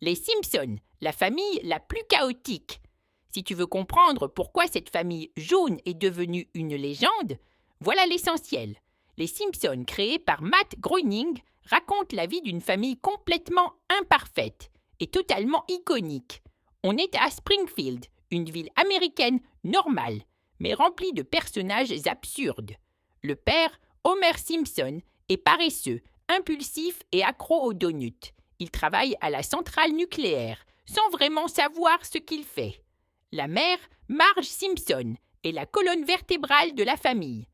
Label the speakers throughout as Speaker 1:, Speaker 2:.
Speaker 1: Les Simpsons, la famille la plus chaotique. Si tu veux comprendre pourquoi cette famille jaune est devenue une légende, voilà l'essentiel. Les Simpsons, créés par Matt Groening, racontent la vie d'une famille complètement imparfaite et totalement iconique. On est à Springfield, une ville américaine normale, mais remplie de personnages absurdes. Le père, Homer Simpson, est paresseux, impulsif et accro aux donuts. Il travaille à la centrale nucléaire, sans vraiment savoir ce qu'il fait. La mère, Marge Simpson, est la colonne vertébrale de la famille.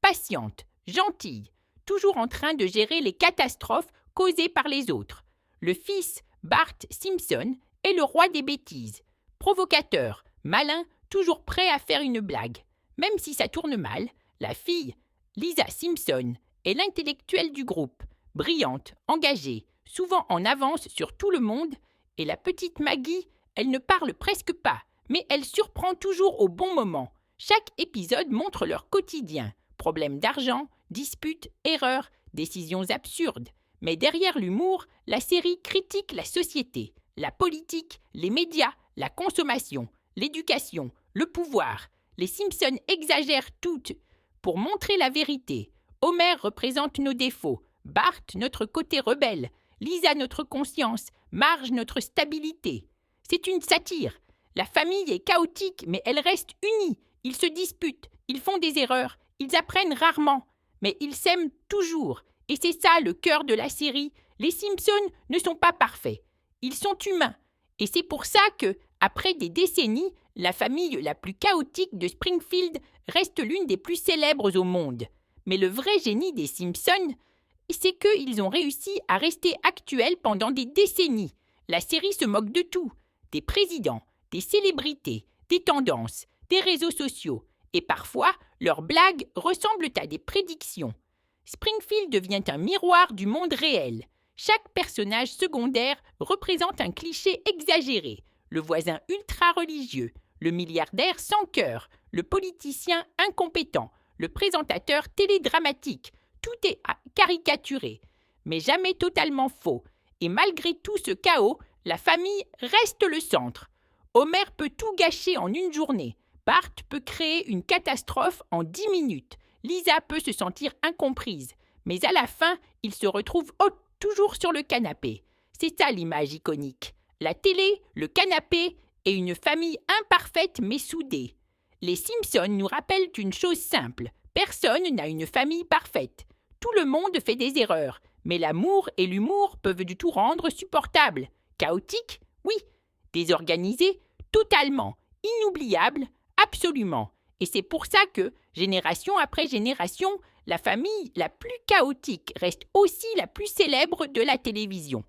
Speaker 1: Patiente, gentille, toujours en train de gérer les catastrophes causées par les autres. Le fils, Bart Simpson, est le roi des bêtises. Provocateur, malin, toujours prêt à faire une blague. Même si ça tourne mal, la fille, Lisa Simpson, est l'intellectuelle du groupe. Brillante, engagée, souvent en avance sur tout le monde. Et la petite Maggie, elle ne parle presque pas, mais elle surprend toujours au bon moment. Chaque épisode montre leur quotidien. Problèmes d'argent, disputes, erreurs, décisions absurdes. Mais derrière l'humour, la série critique la société, la politique, les médias, la consommation, l'éducation, le pouvoir. Les Simpsons exagèrent tout pour montrer la vérité. Homer représente nos défauts, Bart notre côté rebelle, Lisa notre conscience, Marge notre stabilité. C'est une satire. La famille est chaotique, mais elle reste unie. Ils se disputent, ils font des erreurs, ils apprennent rarement, mais ils s'aiment toujours. Et c'est ça le cœur de la série. Les Simpsons ne sont pas parfaits. Ils sont humains. Et c'est pour ça que, après des décennies, la famille la plus chaotique de Springfield reste l'une des plus célèbres au monde. Mais le vrai génie des Simpsons, c'est qu'ils ont réussi à rester actuels pendant des décennies. La série se moque de tout. Des présidents, des célébrités, des tendances, des réseaux sociaux. Et parfois, leurs blagues ressemblent à des prédictions. Springfield devient un miroir du monde réel. Chaque personnage secondaire représente un cliché exagéré. Le voisin ultra-religieux, le milliardaire sans cœur, le politicien incompétent, le présentateur télédramatique. Tout est caricaturé, mais jamais totalement faux. Et malgré tout ce chaos, la famille reste le centre. Homer peut tout gâcher en une journée. Bart peut créer une catastrophe en 10 minutes. Lisa peut se sentir incomprise. Mais à la fin, ils se retrouvent toujours sur le canapé. C'est ça l'image iconique. La télé, le canapé et une famille imparfaite mais soudée. Les Simpsons nous rappellent une chose simple. Personne n'a une famille parfaite. Tout le monde fait des erreurs. Mais l'amour et l'humour peuvent du tout rendre supportable. Chaotique? Oui. Désorganisé? Totalement. Inoubliable? Absolument. Et c'est pour ça que, génération après génération, la famille la plus chaotique reste aussi la plus célèbre de la télévision.